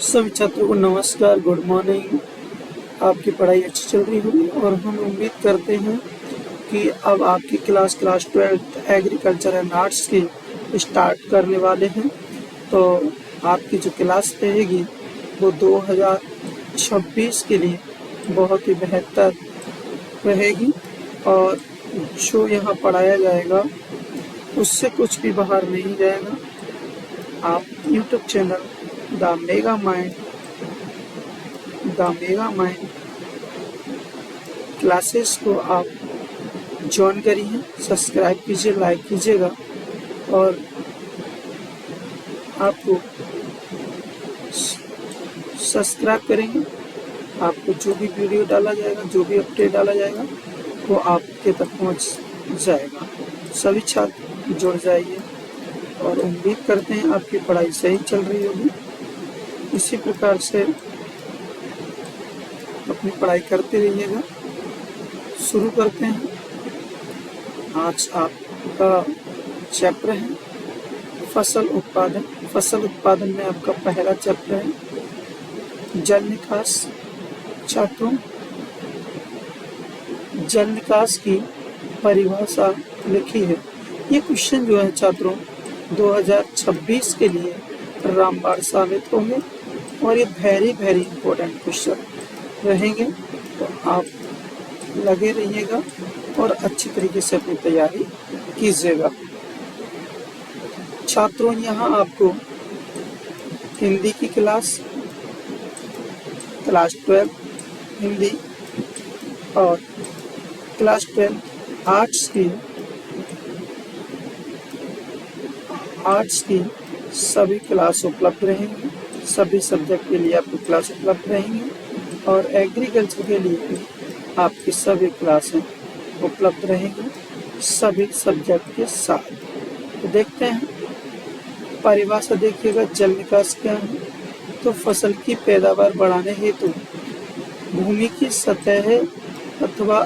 सभी छात्रों को नमस्कार, गुड मॉर्निंग। आपकी पढ़ाई अच्छी चल रही होगी और हम उम्मीद करते हैं कि अब आपकी class 12th agriculture and arts की स्टार्ट करने वाले हैं। तो आपकी जो क्लास रहेगी वो 2026 के लिए बहुत ही बेहतर रहेगी और जो यहाँ पढ़ाया जाएगा उससे कुछ भी बाहर नहीं जाएगा। आप YouTube channel the mega mind classes को आप ज्वाइन करिए, सब्सक्राइब कीजिए, लाइक कीजिएगा और आपको सब्सक्राइब करेंगे। आपको जो भी वीडियो डाला जाएगा, जो भी अपडेट डाला जाएगा वो आपके तक पहुंच जाएगा। सभी छात्र जुड़ जाइए और उम्मीद करते हैं आपकी पढ़ाई सही चल रही होगी। इसी प्रकार से अपनी पढ़ाई करते रहिएगा। शुरू करते हैं। आज आपका चैप्टर है फसल उत्पादन। फसल उत्पादन में आपका पहला चैप्टर है जल निकास। छात्रों, जल निकास की परिभाषा लिखी है। ये क्वेश्चन जो है छात्रों 2026 के लिए रामबाण साबित होंगे और ये वेरी इंपॉर्टेंट क्वेश्चन रहेंगे। तो आप लगे रहिएगा और अच्छी तरीके से अपनी तैयारी कीजिएगा। छात्रों, यहाँ आपको हिंदी की क्लास 12 हिंदी और क्लास 12 आर्ट्स की सभी क्लास उपलब्ध रहेंगी। सभी सब्जेक्ट के लिए आपकी क्लास उपलब्ध रहेंगी और एग्रीकल्चर के लिए भी आपकी सभी क्लासें उपलब्ध रहेंगी सभी सब्जेक्ट के साथ। तो देखते हैं परिभाषा। देखिएगा जल निकास क्या है। तो फसल की पैदावार बढ़ाने हेतु भूमि की सतह अथवा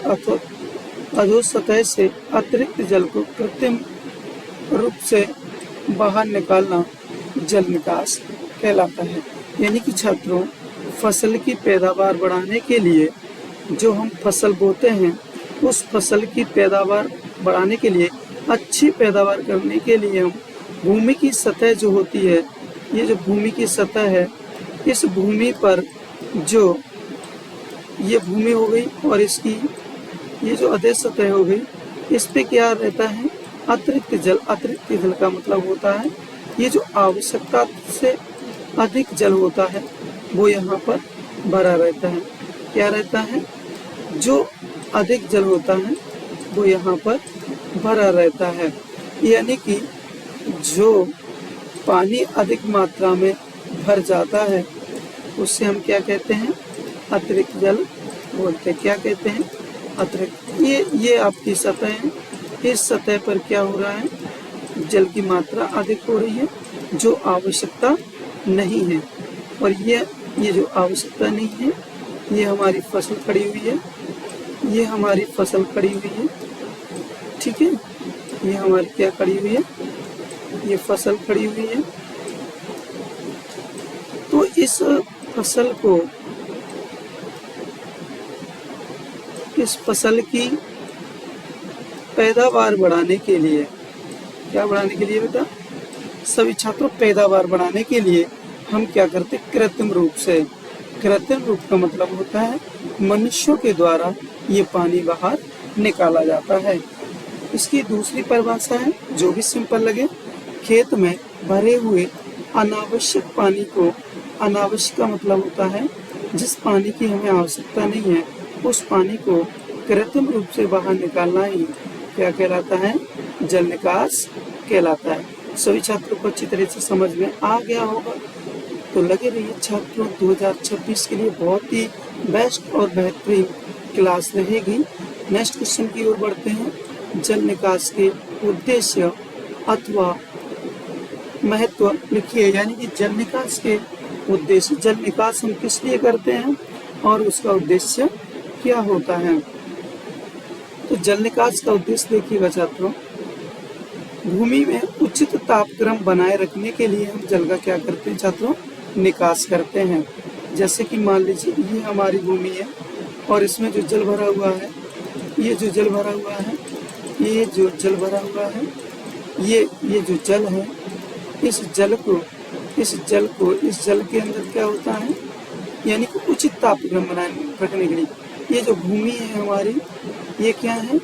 अधोसतह से अतिरिक्त जल को कृत्रिम रूप से बाहर निकालना जल निकास कहलाता है। यानी कि छात्रों, फसल की पैदावार बढ़ाने के लिए जो हम फसल बोते हैं उस फसल की पैदावार बढ़ाने के लिए, अच्छी पैदावार करने के लिए हम भूमि की सतह जो होती है, ये जो भूमि की सतह है, इस भूमि पर जो ये भूमि हो गई और इसकी ये जो अधे सतह हो गई, इस पे क्या रहता है? अतिरिक्त जल। अतिरिक्त जल का मतलब होता है ये जो आवश्यकता से अधिक जल होता है वो यहाँ पर भरा रहता है। क्या रहता है? जो अधिक जल होता है वो यहाँ पर भरा रहता है। यानी कि जो पानी अधिक मात्रा में भर जाता है उससे हम क्या कहते हैं? अतिरिक्त जल बोलते हैं। क्या कहते हैं? अतिरिक्त। ये आपकी सतह है। इस सतह पर क्या हो रहा है? जल की मात्रा अधिक हो रही है जो आवश्यकता नहीं है। और ये जो आवश्यकता नहीं है, ये हमारी फसल खड़ी हुई है। ये हमारी फसल खड़ी हुई है, ठीक है। ये हमारी क्या खड़ी हुई है? ये फसल खड़ी हुई है। तो इस फसल को, इस फसल की पैदावार बढ़ाने के लिए, क्या बढ़ाने के लिए बेटा? सभी छात्रों, पैदावार बढ़ाने के लिए हम क्या करते? कृत्रिम रूप से। कृत्रिम रूप का मतलब होता है मनुष्यों के द्वारा ये पानी बाहर निकाला जाता है। इसकी दूसरी परिभाषा है, जो भी सिंपल लगे, खेत में भरे हुए अनावश्यक पानी को, अनावश्यक का मतलब होता है जिस पानी की हमें आवश्यकता नहीं है, उस पानी को कृत्रिम रूप से बाहर निकालना ही क्या कहलाता है? जल निकास कहलाता है। सभी छात्रों को अच्छी तरह से समझ में आ गया होगा। तो लगे रहिए छात्रों, 2026 के लिए बहुत ही बेस्ट और बेहतरीन क्लास रहेगी। नेक्स्ट क्वेश्चन की ओर बढ़ते हैं। जल निकास के उद्देश्य अथवा महत्व लिखिए। यानी कि जल निकास के उद्देश्य, जल निकास हम किस लिए करते हैं और उसका उद्देश्य क्या होता है। तो जल निकास का उद्देश्य देखिएगा छात्रों, भूमि में उचित तापक्रम बनाए रखने के लिए हम जल का क्या करते हैं छात्रों? निकास करते हैं। जैसे कि मान लीजिए ये हमारी भूमि है और इसमें जो जल भरा हुआ है, ये जो जल भरा हुआ है, ये जो जल भरा हुआ है, ये जो जल है, इस जल के अंदर क्या होता है, यानी कि उचित तापक्रम बनाए रखने के लिए ये जो भूमि है हमारी, ये क्या है,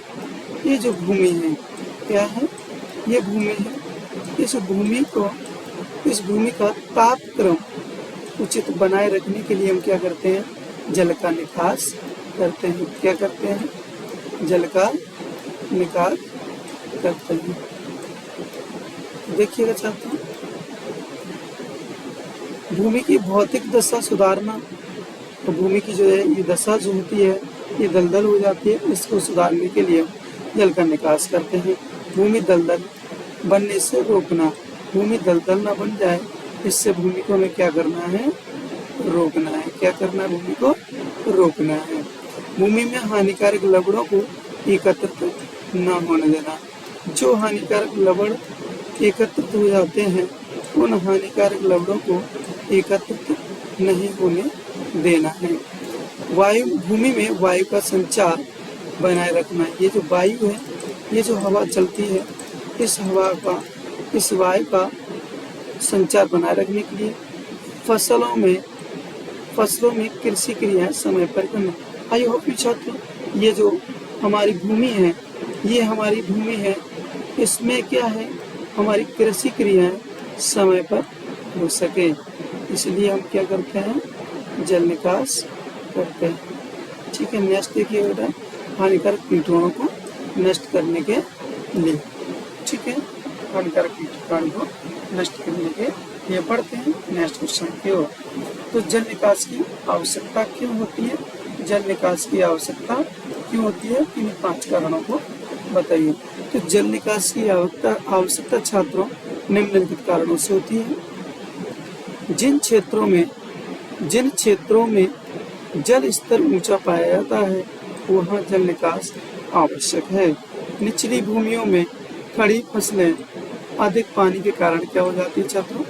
ये जो भूमि है क्या है, ये भूमि है। इस भूमि का तापक्रम उचित बनाए रखने के लिए हम क्या करते हैं, जल का निकास करते हैं। क्या करते हैं, जल का निकास करते हैं। देखिएगा छात्रों, भूमि की भौतिक दशा सुधारना, तो भूमि की जो है ये दशा जो होती है ये दलदल हो जाती है, इसको सुधारने के लिए जल का निकास करते हैं। भूमि दलदल बनने से रोकना, भूमि दलदल ना बन जाए इससे भूमि को हमें क्या करना है, रोकना है। क्या करना है, भूमि को रोकना है। भूमि में हानिकारक लवणों को एकत्रित न होने देना, जो हानिकारक लवण एकत्रित हो जाते हैं उन हानिकारक लवणों को एकत्रित नहीं होने देना है। वायु, भूमि में वायु का संचार बनाए रखना। ये जो वायु है, ये जो हवा चलती है, इस वायु का संचार बनाए रखने के लिए फसलों में कृषि क्रियाएं समय पर करना। आई होप छात्र, ये जो हमारी भूमि है, ये हमारी भूमि है, इसमें क्या है, हमारी कृषि क्रियाएं समय पर हो सके, इसलिए हम क्या करते हैं, जल निकास करते हैं। ठीक है, नेक्स्ट देखिए बेटा, हानिकारक कीटाणुओं को नष्ट करने के लिए। ठीक है, हानिकारक कीटाणु को नष्ट करने के लिए पढ़ते हैं। नेक्स्ट क्वेश्चन की ओर, तो जल निकास की आवश्यकता क्यों होती है, जल निकास की आवश्यकता क्यों होती है, इन 5 कारणों को बताइए। तो जल निकास की आवश्यकता छात्रों निम्नलिखित कारणों से होती है। जिन क्षेत्रों में जल स्तर ऊंचा पाया जाता है वहाँ जल निकास आवश्यक है। निचली भूमियों में खड़ी फसलें अधिक पानी के कारण क्या हो जाती है छात्रों,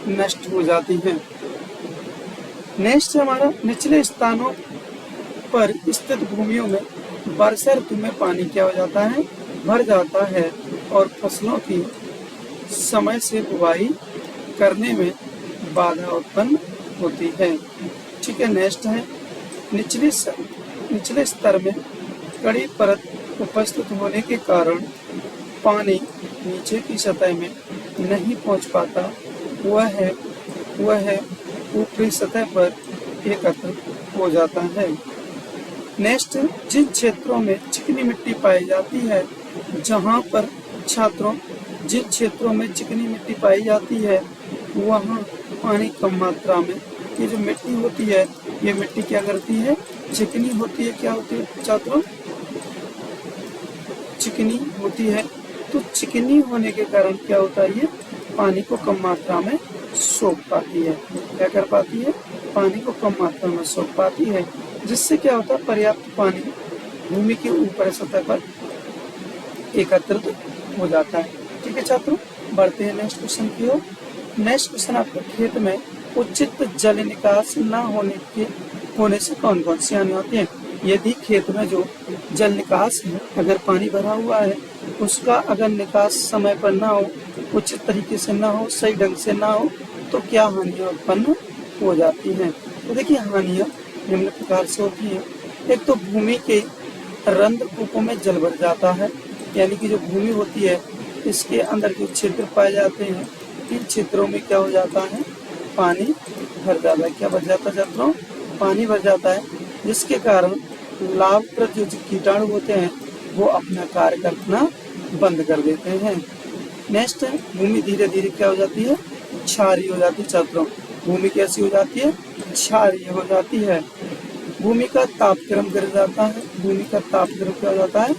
नष्ट हो जाती हैं। नेक्स्ट हमारा, निचले स्थानों पर स्थित भूमियों में वर्षा ऋतु में पानी क्या हो जाता है, भर जाता है और फसलों की समय से बुवाई करने में बाधा उत्पन्न होती है। ठीक है, नेक्स्ट है, निचले स्तर में कड़ी परत उपस्थित होने के कारण पानी नीचे की सतह में नहीं पहुंच पाता, वह ऊपरी सतह पर एकत्रित हो जाता है। नेक्स्ट, जिन क्षेत्रों में चिकनी मिट्टी पाई जाती है, जहां पर छात्रों जिन क्षेत्रों में चिकनी मिट्टी पाई जाती है वहां पानी कम मात्रा में, ये जो मिट्टी होती है ये मिट्टी क्या करती है, चिकनी होती है। क्या होती है छात्रों, चिकनी होती है। तो चिकनी होने के कारण क्या होता है, ये पानी को कम मात्रा में सोख पाती है। क्या कर पाती है, पानी को कम मात्रा में सोख पाती है, जिससे क्या होता है, पर्याप्त पानी भूमि के ऊपर सतह पर एकत्रित हो जाता है। ठीक है छात्रों, बढ़ते हैं नेक्स्ट क्वेश्चन की ओर। नेक्स्ट क्वेश्चन आपके खेत में उचित जल निकास न होने से कौन कौन सी हानि होती है। यदि खेत में जो जल निकास है, अगर पानी भरा हुआ है, उसका अगर निकास समय पर ना हो, उचित तरीके से ना हो, सही ढंग से ना हो, तो क्या हानियाँ उत्पन्न हो जाती हैं। तो देखिए, हानियाँ निम्न प्रकार से होती हैं। एक तो भूमि के रंध्र कूपों में जल भर जाता है, यानी कि जो भूमि होती है इसके अंदर जो क्षेत्र पाए जाते हैं, इन क्षेत्रों में क्या हो जाता है, पानी भर जाता है। क्या भर जाता है छात्रों, पानी भर जाता है, जिसके कारण लाभप्रद जो कीटाणु होते हैं वो अपना कार्य करना बंद कर देते हैं। नेक्स्ट है, भूमि धीरे धीरे क्या हो जाती है, क्षारीय हो जाती है छात्रों। भूमि कैसी हो जाती है, क्षारीय हो जाती है। भूमि का तापक्रम गिर जाता है, भूमि का तापक्रम क्या हो जाता है,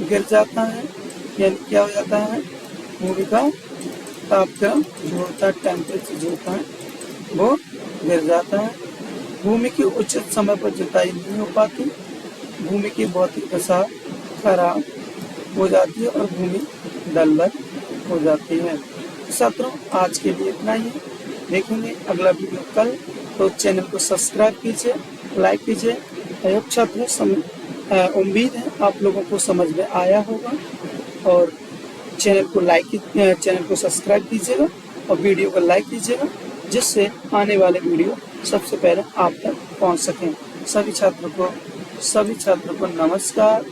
गिर जाता है, यानी क्या हो जाता है, भूमि का तापक्रम जो होता है, टेम्परेचर जो होता है वो गिर जाता है। भूमि की उचित समय पर जुताई नहीं हो पाती, भूमि की भौतिक दशा खराब हो जाती है और भूमि दलदल हो जाती है। छात्रों, आज के लिए इतना ही। देखेंगे अगला वीडियो कल। तो चैनल को सब्सक्राइब कीजिए, लाइक कीजिए। आयोग छात्रों, उम्मीद है आप लोगों को समझ में आया होगा और चैनल को सब्सक्राइब कीजिएगा और वीडियो को लाइक कीजिएगा, जिससे आने वाले वीडियो सबसे पहले आप तक पहुंच सकें। सभी छात्रों को नमस्कार।